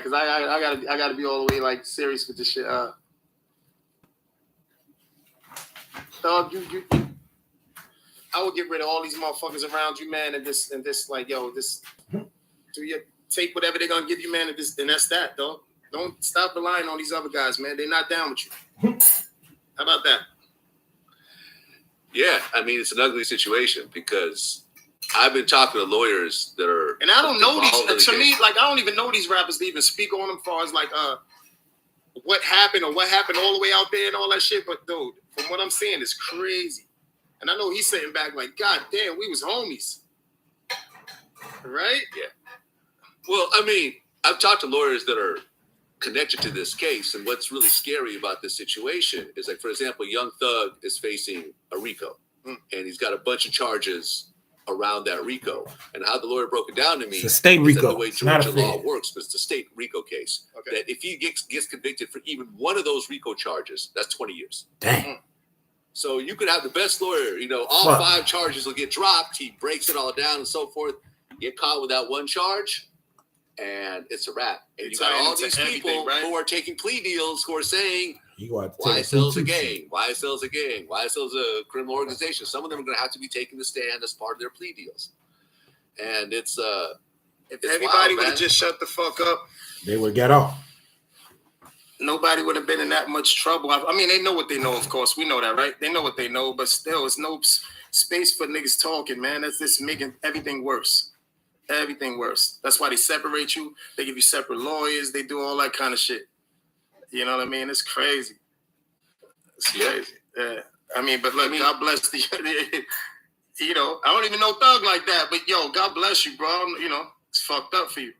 right, because I gotta be all the way like serious with this shit. Dog, you I would get rid of all these motherfuckers around you, man, and this like, yo, this do you take whatever they're gonna give you, man, and that's that, dog. Don't stop relying on these other guys, man. They're not down with you. How about that? Yeah, I mean, it's an ugly situation because I've been talking to lawyers that are, and I don't know these. To me, like, I don't even know these rappers to even speak on them as far as like what happened or what happened all the way out there and all that shit. But dude, from what I'm saying, it's crazy. And I know he's sitting back like, God damn, we was homies, right? Yeah. Well, I mean, I've talked to lawyers that are connected to this case, and what's really scary about this situation is, like, for example, Young Thug is facing a RICO, and he's got a bunch of charges around that RICO. And how the lawyer broke it down to me, it's a state RICO. The way Georgia law works, but it's a state RICO case. Okay. That if he gets convicted for even one of those RICO charges, that's 20 years. Dang. So you could have the best lawyer, all 5 charges will get dropped. He breaks it all down and so forth. Get caught with that one charge, and it's a wrap. And you got all these people who are taking plea deals who are saying, YSL's a gang, YSL's a gang, YSL's a criminal organization. Some of them are going to have to be taking the stand as part of their plea deals. And it's if everybody would have just shut the fuck up, they would get off. Nobody would have been in that much trouble. I mean, they know what they know, of course. We know that, right? They know what they know, but still, it's no space for niggas talking, man. That's just making everything worse. Everything worse. That's why they separate you. They give you separate lawyers. They do all that kind of shit. You know what I mean? It's crazy. It's crazy. Yeah. I mean, but look, God bless the, I don't even know Thug like that, but yo, God bless you, bro. It's fucked up for you.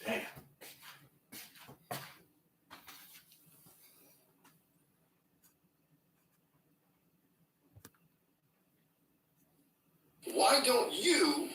Damn. Why don't you?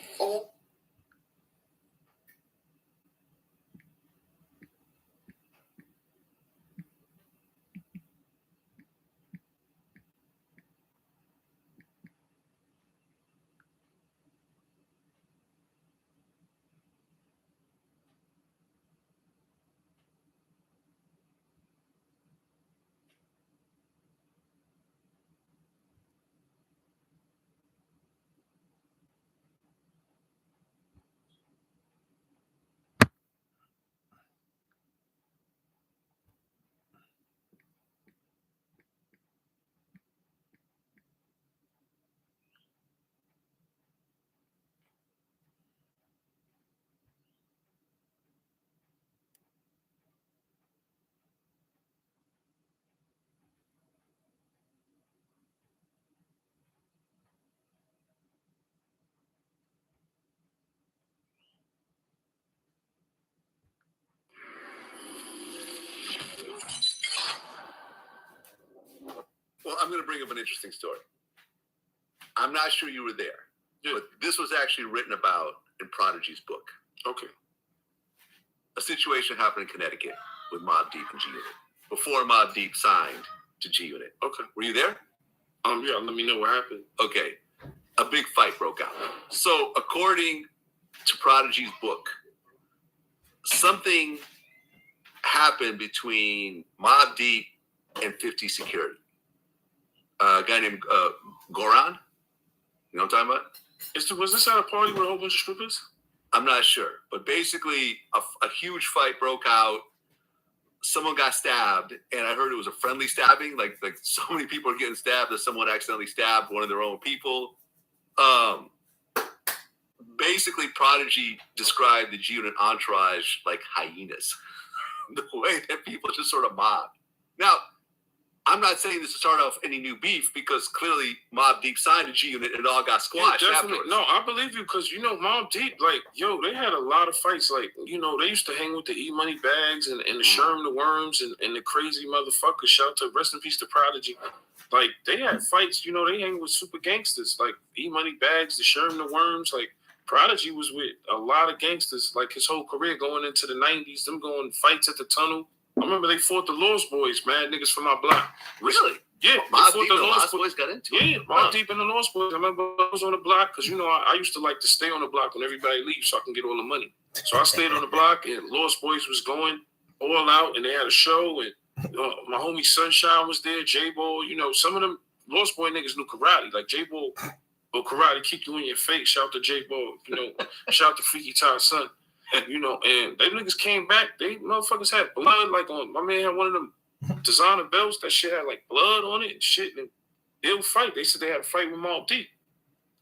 Well, I'm going to bring up an interesting story. I'm not sure you were there, but this was actually written about in Prodigy's book. Okay. A situation happened in Connecticut with Mobb Deep and G-Unit before Mobb Deep signed to G-Unit. Okay. Were you there? Yeah, let me know what happened. Okay. A big fight broke out. So according to Prodigy's book, something happened between Mobb Deep and 50 Security. A guy named Goran. You know what I'm talking about? Was this at a party with a whole bunch of strippers? I'm not sure. But basically, a huge fight broke out. Someone got stabbed, and I heard it was a friendly stabbing. Like so many people are getting stabbed that someone accidentally stabbed one of their own people. Basically, Prodigy described the G-Unit entourage like hyenas. The way that people just sort of mob. Now, I'm not saying this to start off any new beef because clearly Mobb Deep signed a G-Unit and it all got squashed afterwards. No, I believe you because, Mobb Deep, they had a lot of fights. They used to hang with the E-Money Bags and the Sherm the Worms and the crazy motherfuckers. Shout out to rest in peace to Prodigy. They had fights, they hang with super gangsters like E-Money Bags, the Sherm the Worms. Prodigy was with a lot of gangsters, his whole career going into the 90s, them going fights at the tunnel. I remember they fought the Lost Boys, man, niggas from my block. Really? Yeah, Mobb before Deep and the Lost Boys got into it. Yeah, Mobb Deep and the Lost Boys. I remember I was on the block because, I used to like to stay on the block when everybody leaves so I can get all the money. So I stayed on the block and Lost Boys was going all out and they had a show and my homie Sunshine was there, J-Ball. Some of them Lost Boy niggas knew karate. Like J-Ball or karate kick you in your face. Shout out to J-Ball. Shout out to Freaky Todd's son. And they niggas came back. They motherfuckers had blood. Like my man had one of them designer belts. That shit had like blood on it and shit. And they'll fight. They said they had a fight with Mobb Deep.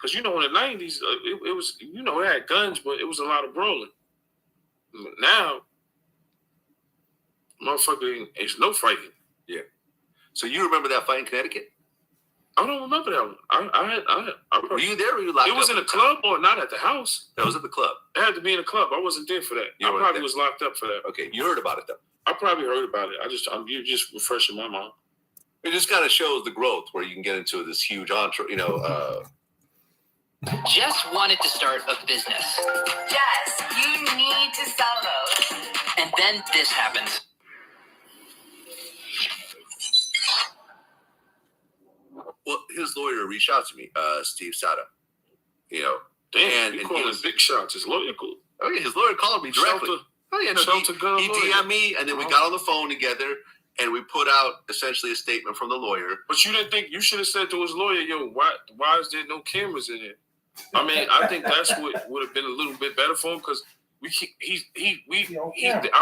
Because, in the 90s, it was, it had guns, but it was a lot of brawling. Now, motherfucker, it's no fighting. Yeah. So you remember that fight in Connecticut? I don't remember that one. Were you there or were you locked up? It was in a club or not at the house? That was at the club. It had to be in a club. I wasn't there for that. I probably was locked up for that. Okay, you heard about it, though. I probably heard about it. You're just refreshing my mind. It just kind of shows the growth where you can get into this huge Jess wanted to start a business. Jess, you need to sell those. And then this happens. Well, his lawyer reached out to me, Steve Sada. Damn, you calling his big shots. His lawyer cool. Oh, yeah, his lawyer called me directly. He DM'd me, and then we got on the phone together, and we put out essentially a statement from the lawyer. But you didn't think you should have said to his lawyer, "Yo, why is there no cameras in here?" I mean, I think that's what would have been a little bit better for him because I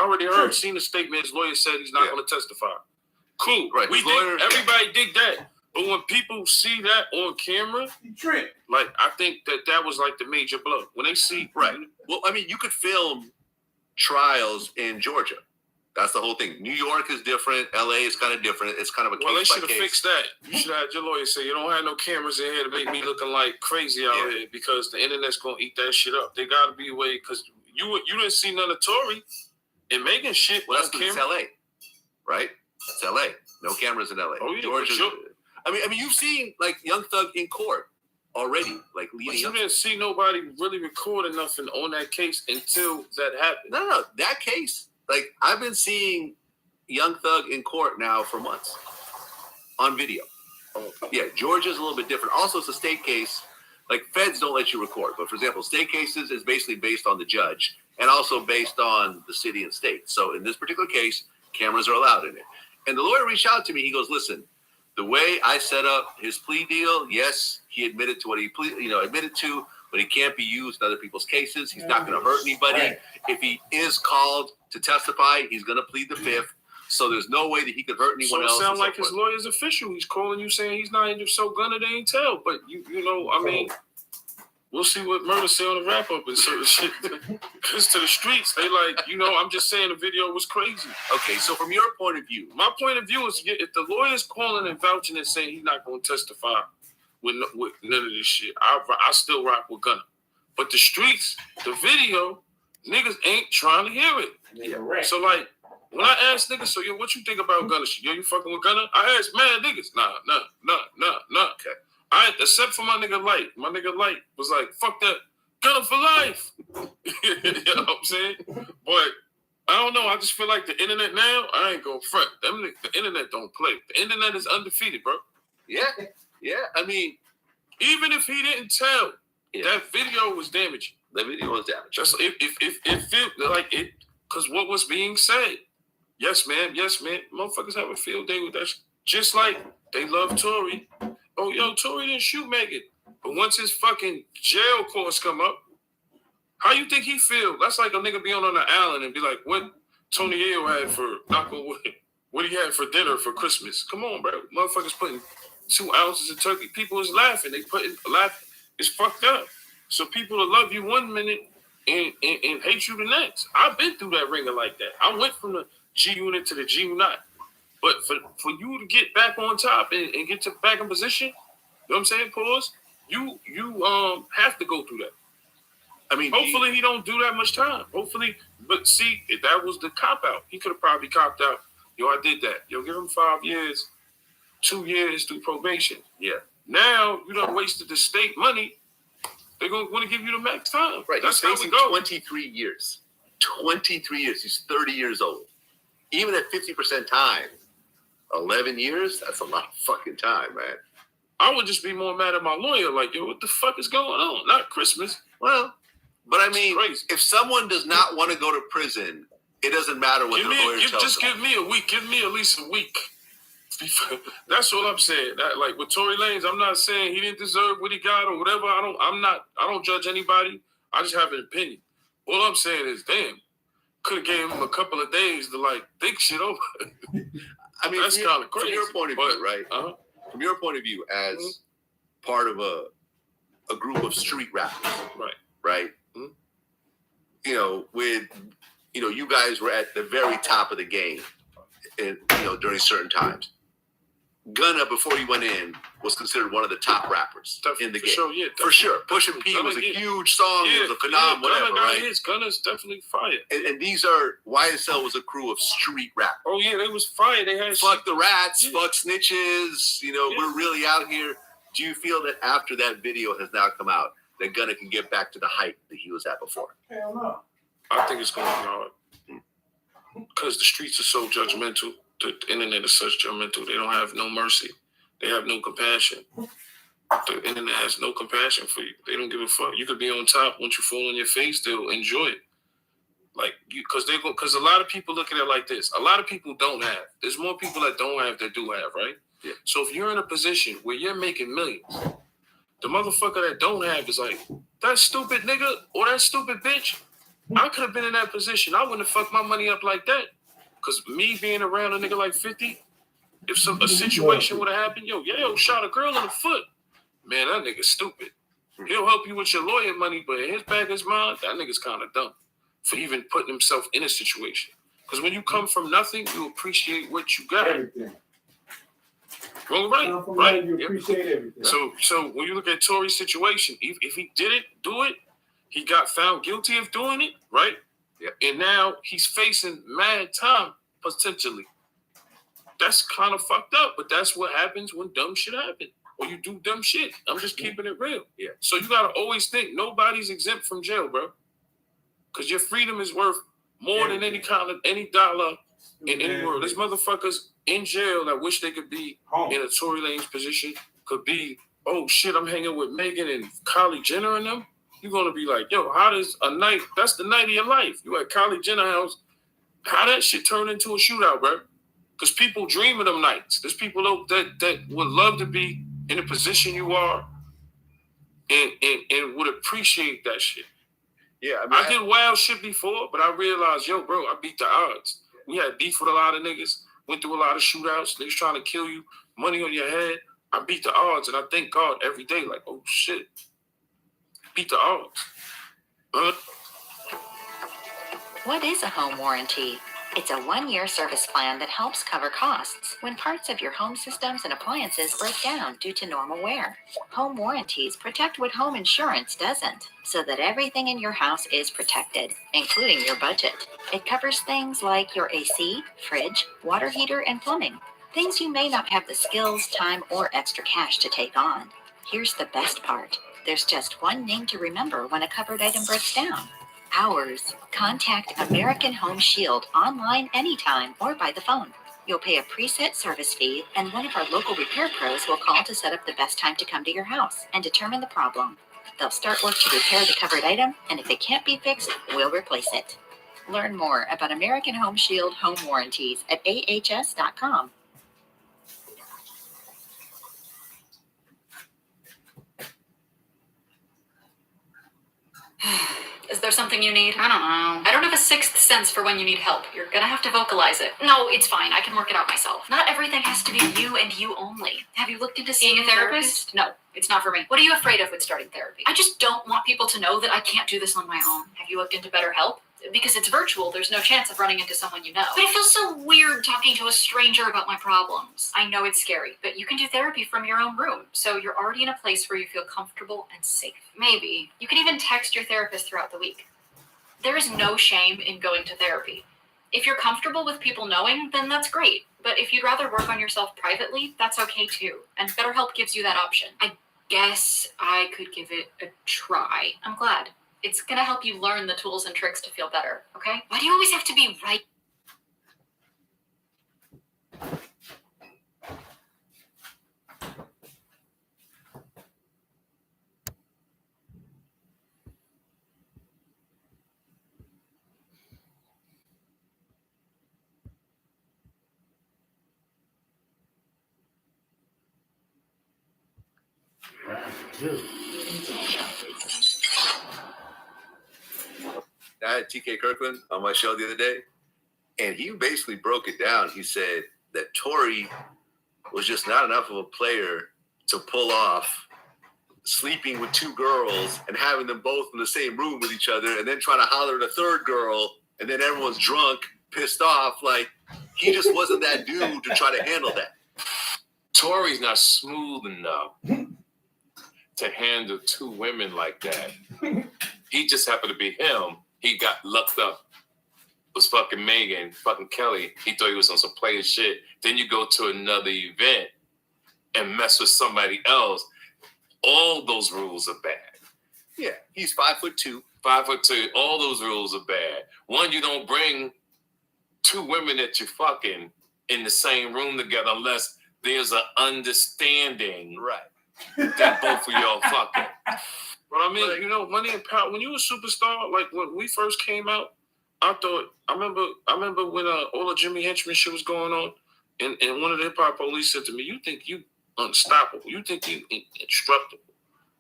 already seen the statement. His lawyer said he's not going to testify. Cool, right? Everybody dig that. But when people see that on camera, like I think that was like the major blow. When they see, right? Well, I mean, you could film trials in Georgia. That's the whole thing. New York is different. LA is kind of different. It's kind of a case by case. Well, they should have fixed that. You should have had your lawyer say, you don't have no cameras in here to make me looking like crazy out here because the internet's going to eat that shit up. They got to be a way because you didn't see none of Tory and Megan shit. Well, that's because it's LA, right? It's LA. No cameras in LA. Oh, yeah. Georgia. I mean, you've seen like Young Thug in court already, like leading up. You didn't see nobody really recording nothing on that case until that happened. No, that case. Like, I've been seeing Young Thug in court now for months on video. Oh. Yeah, Georgia's a little bit different. Also, it's a state case. Like, feds don't let you record. But, for example, state cases is basically based on the judge and also based on the city and state. So, in this particular case, cameras are allowed in it. And the lawyer reached out to me. He goes, listen, the way I set up his plea deal, yes, he admitted to what he admitted to, but he can't be used in other people's cases. He's not going to hurt anybody. Right. If he is called to testify, he's going to plead the fifth. So there's no way that he could hurt anyone else. So it sounds like his lawyer's official. He's calling you saying he's not even so gonna, they ain't tell. But I mean, we'll see what Murder say on the wrap up and certain shit. Because to the streets, they like, I'm just saying the video was crazy. Okay, so from your point of view, my point of view is if the lawyer's calling and vouching and saying he's not going to testify with none of this shit, I still rock with Gunna. But the streets, the video, niggas ain't trying to hear it. Yeah. So like, when I ask niggas, so what you think about Gunna shit? Yo, you fucking with Gunna? I ask mad niggas, nah. Okay. Except for my nigga Light. My nigga Light was like, fuck that, Gunna for life. You know what I'm saying? But I don't know. I just feel like the internet now, I ain't gonna front. The internet don't play. The internet is undefeated, bro. Yeah. I mean, even if he didn't tell, that video was damaging. That video was damaging. Just if felt like it, because what was being said. Yes, man. Motherfuckers have a field day with that. Just like they love Tory. Oh, yo, Tory didn't shoot Megan. But once his fucking jail course come up, how you think he feel? That's like a nigga being on an island and be like, what Tony Ayo had for, what he had for dinner for Christmas. Come on, bro. Motherfuckers putting 2 ounces of turkey. People is laughing. They laughing. It's fucked up. So people will love you 1 minute and hate you the next. I've been through that ringer like that. I went from the G unit to the G unit. But for you to get back on top and get back in position, you know what I'm saying, Pause, you have to go through that. I mean, hopefully he don't do that much time. Hopefully, but see, if that was the cop out, he could have probably copped out. Yo, I did that. Yo, give him 5 years, 2 years through probation. Yeah. Now you done wasted the state money. They're gonna want to give you the max time. Right. That's how we go. 23 years. 23 years. He's 30 years old. Even at 50% time, 11 years? That's a lot of fucking time, man. I would just be more mad at my lawyer. Like, yo, what the fuck is going on? Not Christmas. Well, but I mean, crazy. If someone does not want to go to prison, it doesn't matter what the lawyer tells them. Just give me a week. Give me at least a week. That's all I'm saying. That, like with Tory Lanez, I'm not saying he didn't deserve what he got or whatever. I don't judge anybody. I just have an opinion. All I'm saying is, damn, could have gave him a couple of days to like think shit over. I mean, that's kind of crazy. From your point of view, right? Uh-huh. From your point of view, as part of a group of street rappers, right? Mm-hmm. You know, you guys were at the very top of the game, and during certain times. Gunna, before he went in, was considered one of the top rappers in the game. Sure, yeah, for sure. Pushin' P was a huge song. It was a phenomenon, whatever, right? Gunna's definitely fire. And these are, YSL was a crew of street rappers. Oh, yeah, they was fire. They had fuck the rats, fuck snitches. We're really out here. Do you feel that after that video has now come out, that Gunna can get back to the height that he was at before? Hell no. I think it's going to be hard. Because the streets are so judgmental. The internet is such judgmental. They don't have no mercy. They have no compassion. The internet has no compassion for you. They don't give a fuck. You could be on top. Once you fall on your face, they'll enjoy it. Like because a lot of people look at it like this. A lot of people don't have. There's more people that don't have than do have, right? Yeah. So if you're in a position where you're making millions, the motherfucker that don't have is like, that stupid nigga or that stupid bitch, I could have been in that position. I wouldn't have fucked my money up like that. Because me being around a nigga like 50, if a situation would have happened, yo, shot a girl in the foot. Man, that nigga's stupid. He'll help you with your lawyer money, but in his back of his mind, that nigga's kind of dumb for even putting himself in a situation. Because when you come from nothing, you appreciate what you got. Everything. Well, right. You appreciate everything. So when you look at Tory's situation, if he didn't do it, he got found guilty of doing it, right? Yeah. And now he's facing mad time, potentially. That's kind of fucked up, but that's what happens when dumb shit happens. Or you do dumb shit. I'm just keeping it real. Yeah. So you got to always think nobody's exempt from jail, bro. Because your freedom is worth more than any dollar in any world. There's motherfuckers in jail that wish they could be in a Tory Lanez position. Could be, oh shit, I'm hanging with Megan and Kylie Jenner and them. You're going to be like, yo, how does a night, that's the night of your life. You at Kylie Jenner house, how that shit turn into a shootout, bro? Because people dream of them nights. There's people that would love to be in the position you are and would appreciate that shit. Yeah, I did wild shit before, but I realized, yo, bro, I beat the odds. We had beef with a lot of niggas, went through a lot of shootouts, niggas trying to kill you, money on your head. I beat the odds, and I thank God every day, like, oh shit. Beat the odds. What is a home warranty? It's a 1-year service plan that helps cover costs when parts of your home systems and appliances break down due to normal wear. Home warranties protect what home insurance doesn't, so that everything in your house is protected, including your budget. It covers things like your AC, fridge, water heater, and plumbing. Things you may not have the skills, time, or extra cash to take on. Here's the best part. There's just one name to remember when a covered item breaks down. Ours. Contact American Home Shield online anytime or by the phone. You'll pay a preset service fee, and one of our local repair pros will call to set up the best time to come to your house and determine the problem. They'll start work to repair the covered item, and if it can't be fixed, we'll replace it. Learn more about American Home Shield home warranties at ahs.com. Is there something you need? I don't know. I don't have a sixth sense for when you need help. You're gonna have to vocalize it. No, it's fine. I can work it out myself. Not everything has to be you and you only. Have you looked into seeing a therapist? No, it's not for me. What are you afraid of with starting therapy? I just don't want people to know that I can't do this on my own. Have you looked into BetterHelp? Because it's virtual, there's no chance of running into someone you know. But it feels so weird talking to a stranger about my problems. I know it's scary, but you can do therapy from your own room, so you're already in a place where you feel comfortable and safe. Maybe. You can even text your therapist throughout the week. There is no shame in going to therapy. If you're comfortable with people knowing, then that's great. But if you'd rather work on yourself privately, that's okay too. And BetterHelp gives you that option. I guess I could give it a try. I'm glad. It's going to help you learn the tools and tricks to feel better, okay? Why do you always have to be right? I had TK Kirkland on my show the other day, and he basically broke it down. He said that Tory was just not enough of a player to pull off sleeping with two girls and having them both in the same room with each other and then trying to holler at a third girl and then everyone's drunk, pissed off. Like, he just wasn't that dude to try to handle that. Tory's not smooth enough to handle two women like that. He just happened to be him. He got lucked up. It was fucking Megan, fucking Kelly. He thought he was on some player shit. Then you go to another event and mess with somebody else. All those rules are bad. Yeah, he's 5'2". 5'2". All those rules are bad. One, you don't bring two women that you fucking in the same room together unless there's an understanding, right, that both of y'all fucking. But I mean, you know, money and power. When you were a superstar, like when we first came out, I remember when all the Jimmy Henchman shit was going on, and one of the hip hop police said to me, "You think you unstoppable? You think you indestructible?"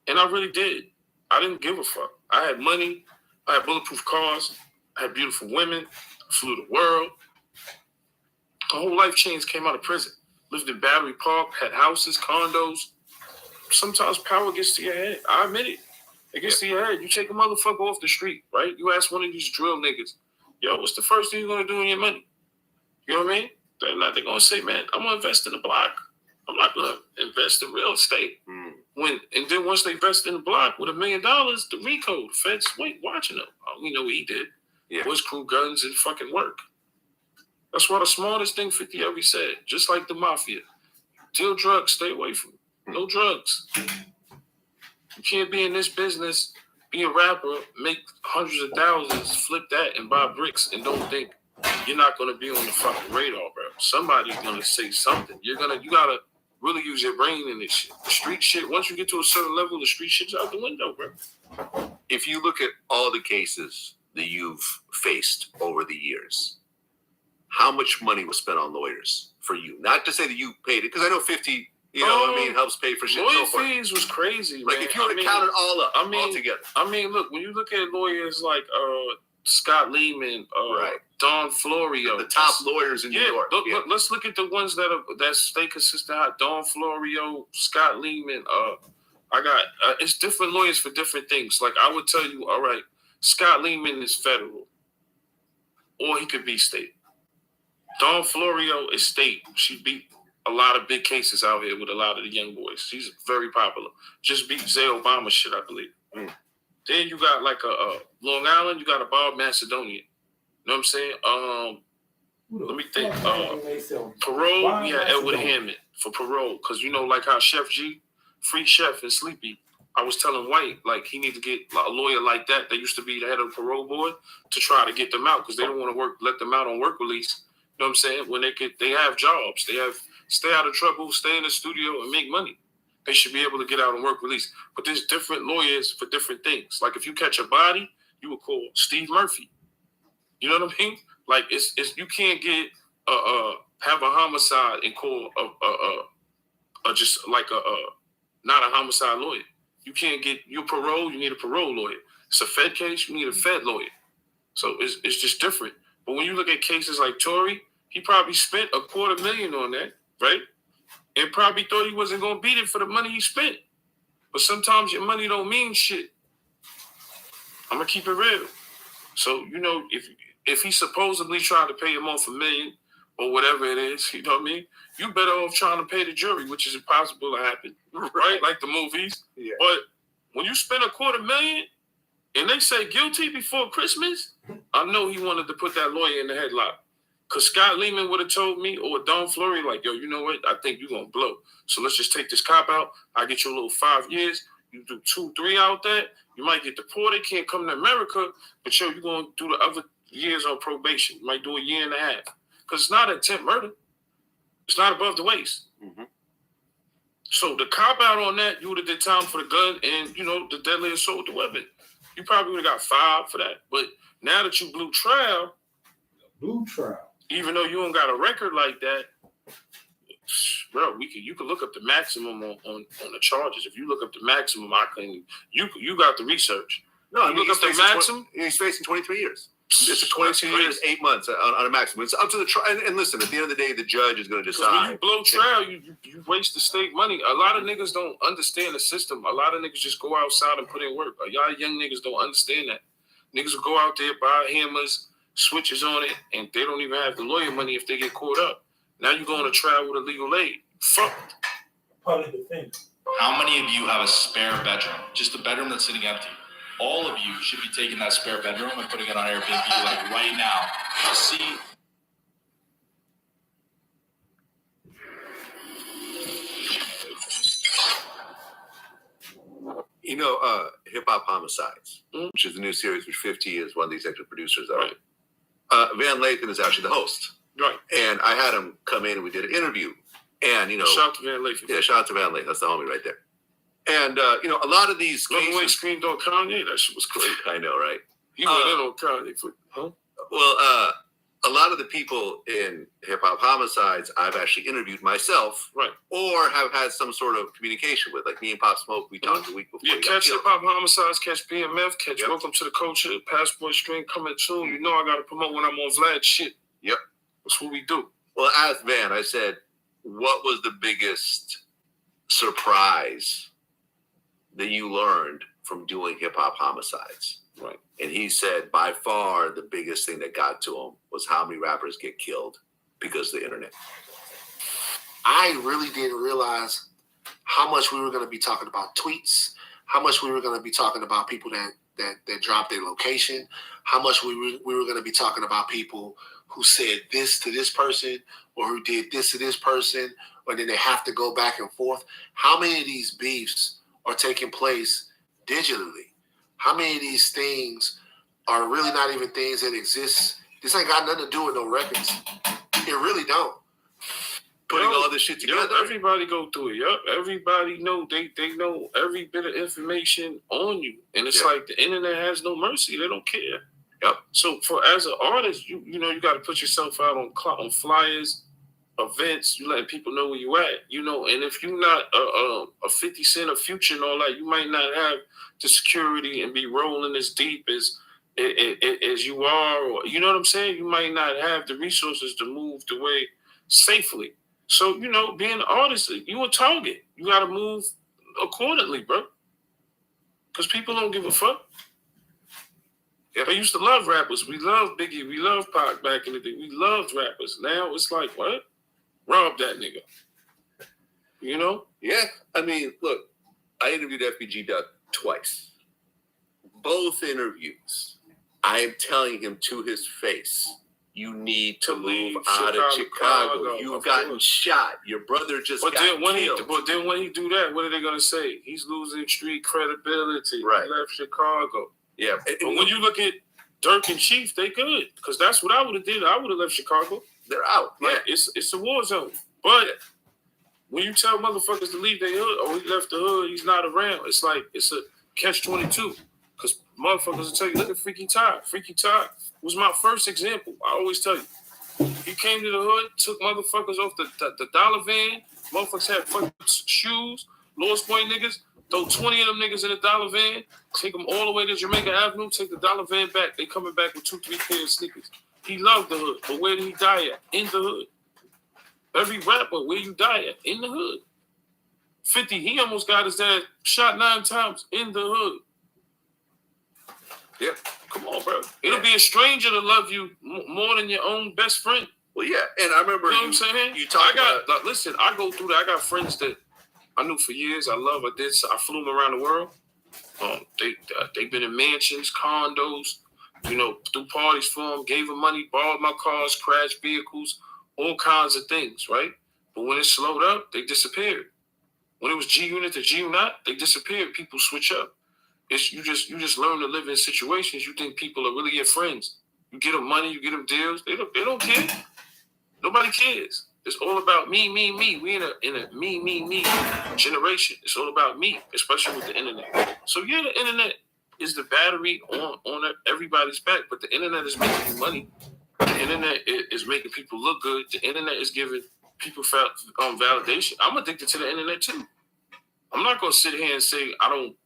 And I really did. I didn't give a fuck. I had money. I had bulletproof cars. I had beautiful women. I flew the world. My whole life change came out of prison. Lived in Battery Park, had houses, condos. Sometimes power gets to your head. I admit it. It gets to your head. You take a motherfucker off the street, right? You ask one of these drill niggas, yo, what's the first thing you're going to do in your money? You know what I mean? They're going to say, man, I'm going to invest in the block. I'm not going to invest in real estate. And then once they invest in the block with $1 million, the RICO, the feds, watching them. We know what he did. Yeah. Was crew guns and fucking work. That's why the smartest thing 50 Every said, just like the mafia, deal drugs, stay away from it. No drugs. You can't be in this business, be a rapper, make hundreds of thousands, flip that and buy bricks and don't think you're not going to be on the fucking radar, bro. Somebody's going to say something. You got to really use your brain in this shit. The street shit, once you get to a certain level, the street shit's out the window, bro. If you look at all the cases that you've faced over the years, how much money was spent on lawyers for you? Not to say that you paid it, because I know 50, you know what I mean, helps pay for shit. Lawyer fees was crazy, like, man. if you were to count it all up, all together. I mean, look, when you look at lawyers like Scott Lehman, right, Don Florio, the top lawyers in New York. Look, let's look at the ones that stay consistent. Don Florio, Scott Lehman. I got it's different lawyers for different things. Like, I would tell you, all right, Scott Lehman is federal, or he could be state. Don Florio is state. She beat a lot of big cases out here with a lot of the young boys. She's very popular. Just beat Zay Obama shit, I believe. Then you got like a Long Island, you got a Bob Macedonian. You know what I'm saying? Let me think. Parole, we had Edward Hammond for parole. Because you know, like how Chef G, Free Chef and Sleepy, I was telling White, like, he need to get a lawyer like that used to be the head of the parole board to try to get them out, because they don't want to let them out on work release. You know what I'm saying? When they have jobs, stay out of trouble, stay in the studio and make money. They should be able to get out and work release. But there's different lawyers for different things. Like, if you catch a body, you would call Steve Murphy. You know what I mean? Like, it's you can't get have a homicide and call just like not a homicide lawyer. You can't get your parole. You need a parole lawyer. It's a Fed case. You need a Fed lawyer. So it's just different. But when you look at cases like Tory, he probably spent $250,000 on that, right? And probably thought he wasn't going to beat it for the money he spent. But sometimes your money don't mean shit. I'm going to keep it real. So, you know, if he supposedly tried to pay him off $1 million or whatever it is, you know what I mean? You better off trying to pay the jury, which is impossible to happen, right? Like the movies. Yeah. But when you spend $250,000 and they say guilty before Christmas, I know he wanted to put that lawyer in the headlock. Because Scott Lehman would have told me, or Don Florio, like, yo, you know what? I think you're going to blow. So let's just take this cop out. I get you a little 5 years. You do 2, 3 out there. You might get deported. Can't come to America. But, yo, you're going to do the other years on probation. You might do 1.5 years. Because it's not attempt murder. It's not above the waist. Mm-hmm. So the cop out on that, you would have did time for the gun and, you know, the deadly assault with the weapon. You probably would have got 5 for that. But now that you blew trial, Blue trial. even though you don't got a record like that, Bro, you can look up the maximum on the charges. If you look up the maximum, I can. You got the research. No, I mean, look up the maximum. He's facing 23 years. It's a 22 years, 8 months on a maximum. It's up to the trial. And listen, at the end of the day, the judge is going to decide. When you blow trial, you waste the state money. A lot of niggas don't understand the system. A lot of niggas just go outside and put in work. A lot of young niggas don't understand that. Niggas will go out there, buy hammers, switches on it, and they don't even have the lawyer money if they get caught up. Now you go on a trial with a legal aid. Fuck. Public defender. How many of you have a spare bedroom? Just a bedroom that's sitting empty. All of you should be taking that spare bedroom and putting it on Airbnb like right now. See. You know, Hip Hop Homicides, which is the new series, which 50 is one of the executive producers of. Right. Van Lathan is actually the host. Right. And I had him come in and we did an interview. And, you know. Shout out to Van Lathan. Yeah, shout out to Van Lathan. That's the homie right there. And, you know, a lot of these cases. When he screamed on Kanye, that shit was crazy. I know, right? He went in on Kanye for, huh? Well, a lot of the people in Hip Hop Homicides, I've actually interviewed myself. Right. Or have had some sort of communication with. Like me and Pop Smoke, we talked a week before. Yeah, catch Hip Hop Homicides, catch BMF, catch Welcome to the Culture, Passport Stream coming soon. You know I got to promote when I'm on Vlad shit. Yep. That's what we do. Well, I asked Van, I said, what was the biggest surprise that you learned from doing Hip Hop Homicides? Right. And he said, by far, the biggest thing that got to him was how many rappers get killed because of the internet. I really didn't realize how much we were going to be talking about tweets, how much we were going to be talking about people that dropped their location, how much we were going to be talking about people who said this to this person or who did this to this person, or then they have to go back and forth. How many of these beefs are taking place digitally? How many of these things are really not even things that exist? This ain't got nothing to do with no records. It really don't. Putting all this shit together. Everybody go through it. Yup. Everybody know they know every bit of information on you. And it's like the internet has no mercy. They don't care. Yep. So for as an artist, you know, you got to put yourself out on flyers, events. You letting people know where you at. You know, and if you're not a 50 Cent, a Future, and all that, you might not have the security and be rolling as deep as you are, or you know what I'm saying. You might not have the resources to move the way safely. So you know, being an artist, you a target. You got to move accordingly, bro. Because people don't give a fuck. Yeah, I used to love rappers. We loved Biggie. We loved Pac back in the day. We loved rappers. Now it's like, what? Rob that nigga. You know? Yeah. I mean, look, I interviewed FBG Duck twice. Both interviews, I am telling him to his face, you need to move out of Chicago. You've gotten shot. Your brother just got killed. But then when he do that, what are they going to say? He's losing street credibility. Right. He left Chicago. Yeah. But when you look at Dirk and Chief, they good. Because that's what I would have did. I would have left Chicago. They're out. Yeah, it's a war zone. But when you tell motherfuckers to leave their hood, or he left the hood, he's not around. It's like, it's a catch-22. Because motherfuckers will tell you, look at Freaky Ty. Freaky Ty was my first example. I always tell you. He came to the hood, took motherfuckers off the dollar van. Motherfuckers had fucking shoes. Lost Point niggas. Throw 20 of them niggas in the dollar van. Take them all the way to Jamaica Avenue. Take the dollar van back. They coming back with 2-3 pairs of sneakers. He loved the hood. But where did he die at? In the hood. Every rapper, where you die at? In the hood. 50, he almost got his dad shot 9 times in the hood. Yeah. Come on, bro. It'll be a stranger to love you more than your own best friend. Well, yeah. And I remember you know what I'm saying? You talk about... Listen, I go through that. I got friends that I knew for years. I flew them around the world. They've been in mansions, condos, you know, threw parties for them, gave them money, borrowed my cars, crashed vehicles, all kinds of things, right? But when it slowed up, they disappeared. When it was G-Unit to G-Unit, they disappeared. People switch up. It's you just learn to live in situations. You think people are really your friends. You get them money, you get them deals. They don't care. Nobody cares. It's all about me, me, me. We in a me, me, me generation. It's all about me, especially with the internet. So yeah, the internet is the battery on everybody's back, but the internet is making you money. The internet is making people look good. The internet is giving people felt validation. I'm addicted to the internet too. I'm not gonna sit here and say I don't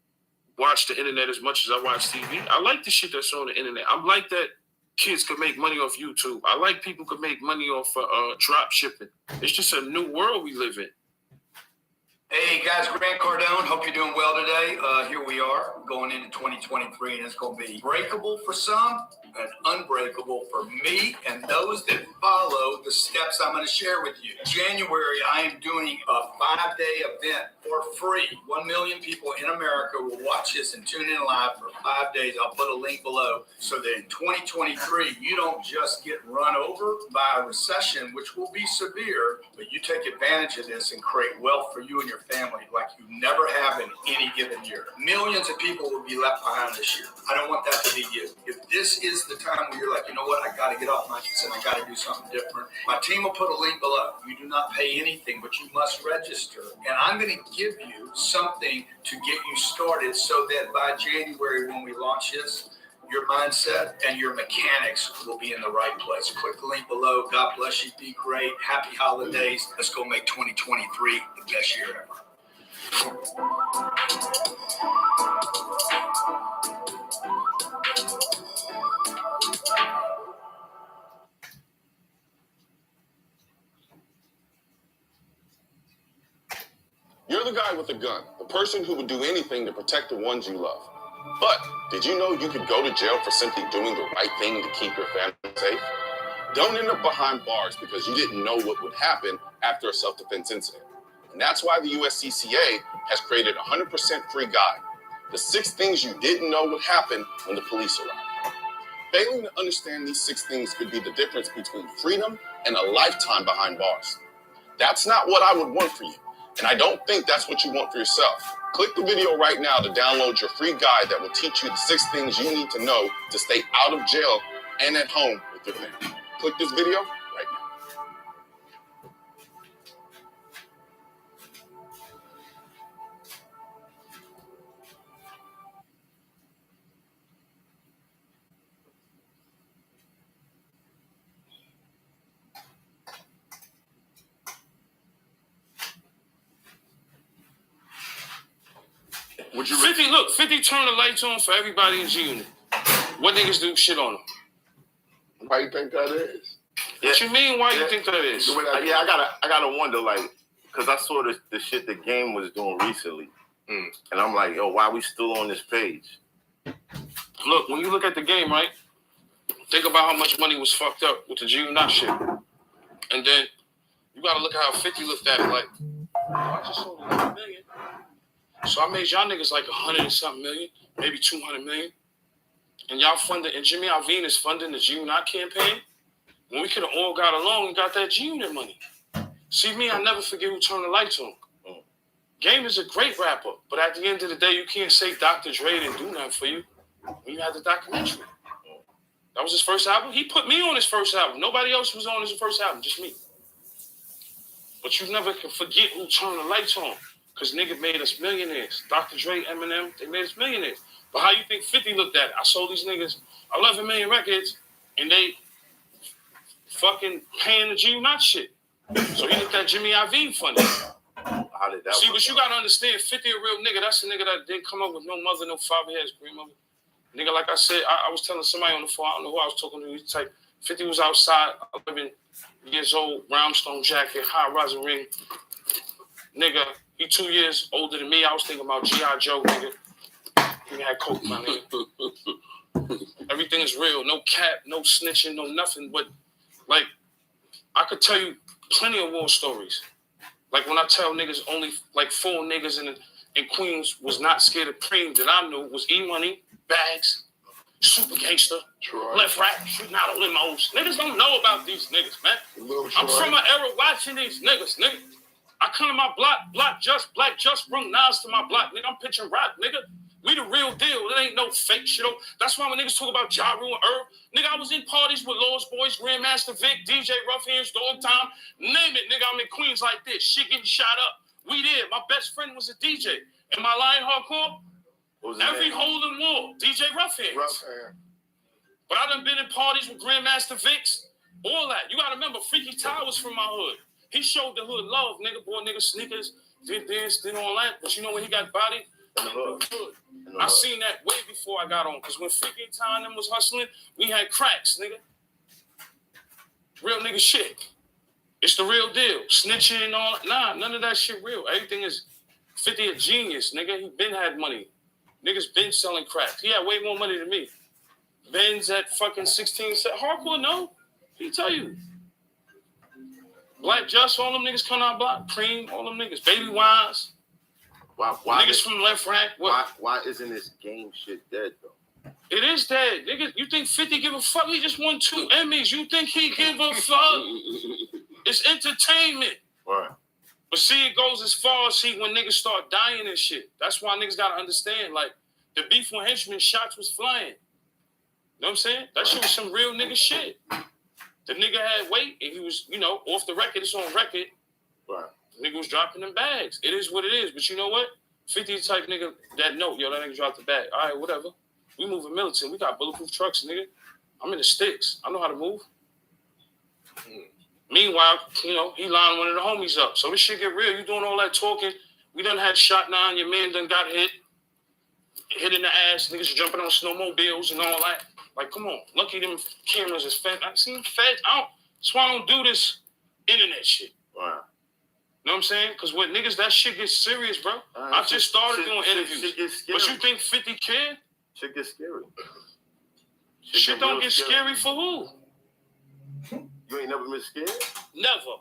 watch the internet as much as I watch TV. I like the shit that's on the internet. I'm like that kids could make money off YouTube. I like people could make money off drop shipping. It's just a new world we live in. Hey guys, Grant Cardone. Hope you're doing well today. Here we are going into 2023, and it's going to be breakable for some and unbreakable for me and those that follow the steps I'm going to share with you. January, I am doing a 5-day event for free. 1 million people in America will watch this and tune in live for 5 days. I'll put a link below so that in 2023, you don't just get run over by a recession, which will be severe, but you take advantage of this and create wealth for you and your family like you never have in any given year. Millions of people will be left behind this year. I don't want that to be you. If this is the time where you're like, you know what, I got to get off my ass and I got to do something different, my team will put a link below. You do not pay anything, but you must register. And I'm going to give you something to get you started so that by January when we launch this, your mindset and your mechanics will be in the right place. Click the link below. God bless you. Be great. Happy holidays. Let's go make 2023 the best year ever. You're the guy with the gun, the person who would do anything to protect the ones you love. But did you know you could go to jail for simply doing the right thing to keep your family safe? Don't end up behind bars because you didn't know what would happen after a self-defense incident. And that's why the USCCA has created a 100% free guide, the 6 things you didn't know would happen when the police arrive. Failing to understand these 6 things could be the difference between freedom and a lifetime behind bars. That's not what I would want for you, and I don't think that's what you want for yourself. Click the video right now to download your free guide that will teach you the 6 things you need to know to stay out of jail and at home with your family. Click this video right now. Would you 50, look, 50 turn the lights on for everybody in G-Unit. What niggas do shit on them? Why you think that is? What you mean, why you think that is? I gotta wonder, like, because I saw the shit the game was doing recently. And I'm like, yo, why we still on this page? Look, when you look at the game, right, think about how much money was fucked up with the G-Unit shit. And then you gotta look at how 50 looked at it, like, I just sold 11 million. So I made y'all niggas like 100 and something million, maybe 200 million. And y'all funded, and Jimmy Alvin is funding the G-Unit campaign. When we could have all got along and got that G-Unit money. See me, I never forget who turned the lights on. Game is a great rapper, but at the end of the day, you can't say Dr. Dre didn't do nothing for you when you had the documentary. That was his first album. He put me on his first album. Nobody else was on his first album, just me. But you never can forget who turned the lights on. Because nigga made us millionaires. Dr. Dre, Eminem, they made us millionaires. But how you think 50 looked at it? I sold these niggas 11 million records, and they fucking paying the G-Unit shit. So he looked at Jimmy Iovine funding. How did that See, work but you got to understand, 50 a real nigga. That's a nigga that didn't come up with no mother, no father, his grandmother. Nigga, like I said, I was telling somebody on the phone, I don't know who I was talking to. He's like, 50 was outside, 11 years old, brownstone jacket, high rising ring. Nigga, he 2 years older than me. I was thinking about G.I. Joe, nigga. He had coke, my nigga. Everything is real. No cap, no snitching, no nothing. But, like, I could tell you plenty of war stories. Like, when I tell niggas only, like, 4 niggas in Queens was not scared of cream that I knew was E-Money, Bags, Super Gangster, Left Right, shooting out on limos. Niggas don't know about these niggas, man. I'm from an era watching these niggas, nigga. I come to my block, Black Just bring Nas to my block, nigga. I'm pitching rock, nigga. We the real deal. It ain't no fake shit. That's why when niggas talk about Ja Rule and Irv, nigga, I was in parties with Lost Boys, Grandmaster Vic, DJ Rough Hands, Dog Time, name it, nigga. I'm in Queens like this. Shit getting shot up. We there. My best friend was a DJ. Am I lying hardcore? Every hole in wall, DJ Rough Hands. But I done been in parties with Grandmaster Vic's, all that. You gotta remember, Freaky Ty was from my hood. He showed the hood love, nigga. Bought nigga sneakers, did this, did all that. But you know when he got bodied? In the hood. I seen that way before I got on. Because when 50 Time them was hustling, we had cracks, nigga. Real nigga shit. It's the real deal. Snitching and all. Nah, none of that shit real. Everything is 50 a genius, nigga. He been had money. Niggas been selling crack. He had way more money than me. Ben's at fucking 16. Hardcore, no. He tell you. Black Just, all them niggas come out block. Cream, all them niggas. Baby Wise. Why niggas from Left Rack. Why isn't this game shit dead, though? It is dead. Nigga, you think 50 give a fuck? He just won 2 Emmys. You think he give a fuck? It's entertainment. Right. But see, it goes as far as when niggas start dying and shit. That's why niggas gotta understand, like, the beef with henchmen, shots was flying. You know what I'm saying? That shit was some real nigga shit. The nigga had weight, and he was, off the record, it's on record. Right. The nigga was dropping them bags. It is what it is. But you know what? 50 type nigga, that note, that nigga dropped the bag. All right, whatever. We moving militant. We got bulletproof trucks, nigga. I'm in the sticks. I know how to move. Meanwhile, he lined one of the homies up. So this shit get real. You doing all that talking. We done had shot 9. Your man done got hit in the ass. Niggas jumping on snowmobiles and all that. Like, come on. Lucky them cameras is fed. I seen feds. That's why I don't do this internet shit. Wow. You know what I'm saying? Because when niggas, that shit gets serious, bro. I just started doing interviews. Shit gets scary. But you think 50 kid? Shit gets scary. Shit don't get scary for who? You ain't never been scared? Never.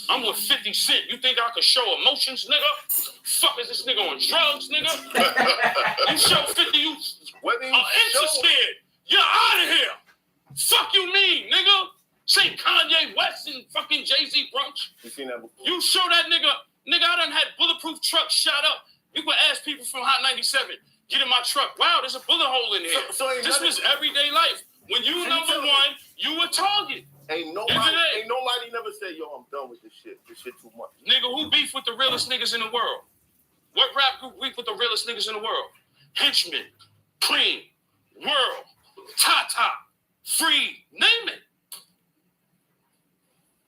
I'm with 50 Cent. You think I could show emotions, nigga? Fuck is this nigga on drugs, nigga? You show 50, you are interested. You're out of here. Fuck you mean, nigga? Say Kanye West and fucking Jay-Z brunch. You seen that before? You show that nigga, I done had bulletproof trucks shot up. You could ask people from Hot 97, get in my truck. Wow, there's a bullet hole in here. This was everyday life. When you number one, you a target. Ain't nobody never say, yo, I'm done with this shit. This shit too much. Nigga, who beef with the realest niggas in the world? What rap group beef with the realest niggas in the world? Henchmen, Cream, World, Tata, Free, name it.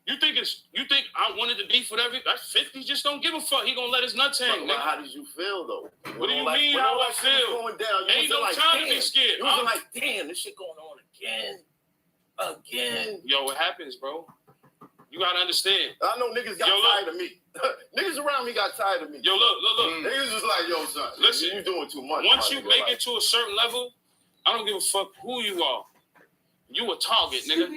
You think I wanted to beef with that 50 just don't give a fuck. He gonna let his nuts hang. But how did you feel though? What do you mean how I feel? Going down, ain't no time to be scared. You was like, damn, this shit going on again. Yo, what happens, bro? You gotta understand. I know niggas got tired of me. Niggas around me got tired of me. Yo, look. Niggas was like, yo, son, listen, you doing too much. Once you make it to a certain level, I don't give a fuck who you are. You a target, nigga.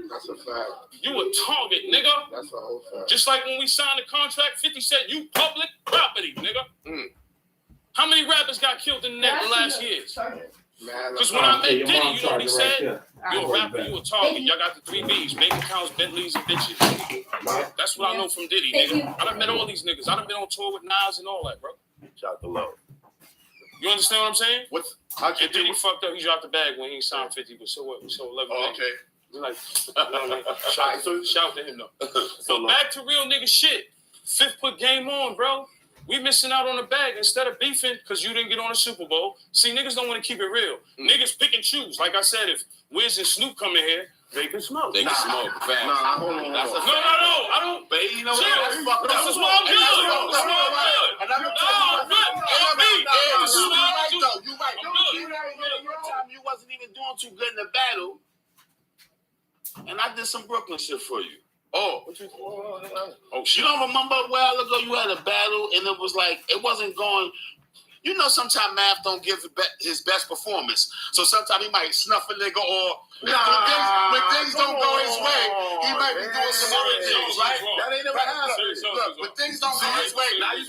That's a fact. You a target, nigga. That's a whole fact. Just like when we signed the contract, 50 said you public property, nigga. How many rappers got killed in the last years? Because when I met Diddy, you know what he said? You a rapper, you a target. Y'all got the 3 Bs, bank accounts, Bentleys, and bitches. That's what I know from Diddy, nigga. I done met all these niggas. I done been on tour with Nas and all that, bro. Shout the love. You understand what I'm saying? How'd you Diddy fucked up. He dropped the bag when he signed 50, but so what? We sold 11. Oh, okay. He's like, shout to him though. So back to real nigga shit. Fifth put game on, bro. We missing out on the bag instead of beefing because you didn't get on the Super Bowl. See, niggas don't want to keep it real. Niggas pick and choose. Like I said, if Wiz and Snoop come in here, they can smoke. They can smoke. Fast. No, I don't. But you know what? This is why I'm good. This is why I'm good. You right. Your time you wasn't even doing too good in the battle, and I did some Brooklyn shit for you. Oh, you don't remember a while ago you had a battle and it was like it wasn't going. You know, sometimes Math don't give his best performance, so sometimes he might snuff a nigga or when things don't go his way, he might be doing some other things, right? That ain't never happened. Look, when things don't go his way, when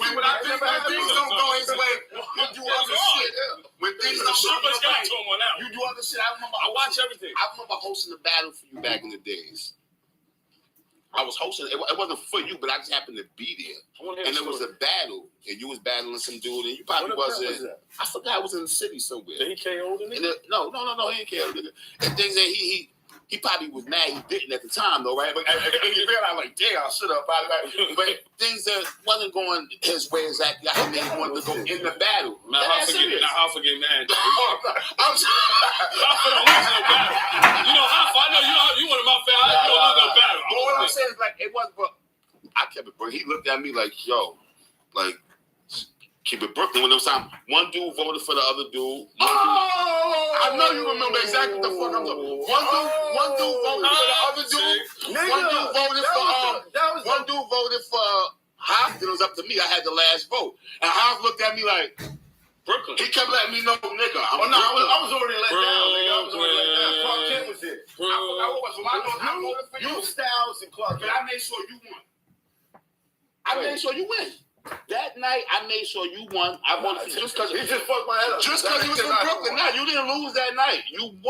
things don't go his way, you do other shit. When things don't go his way, you do other shit. I watch everything. I remember hosting a battle for you back in the days. I was hosting. It wasn't for you, but I just happened to be there. And it was a battle, and you was battling some dude, and you probably wasn't. I forgot. I was in the city somewhere. Did he KO the nigga? No, he didn't KO the nigga. And things that he probably was mad he didn't at the time though, right? But he realized like, damn, I should have probably. Like, but things that wasn't going his way exactly. I mean, he wanted to go in the battle. Now I'll forget, man. I'm You know, Hoffa, I know you one of my fans. I don't lose no battle. I'm saying is like it was, but I kept it. But he looked at me like, yo, like keep it Brooklyn. When it was time, one dude voted for the other dude. I know you remember exactly what the fuck I'm talking. One dude voted for the other dude. One dude voted for Hoff. It was up to me. I had the last vote, and Hoff looked at me like. Brooklyn. He kept letting me know, nigga. I was already let down, nigga. Clark Kent was it. I voted for you, Styles, and Clark Kent. But I made sure you won. I made sure you win. That night, I made sure you won. I wanted just because he just fucked my head up. Just because he was from Brooklyn. Now you didn't lose that night. You won.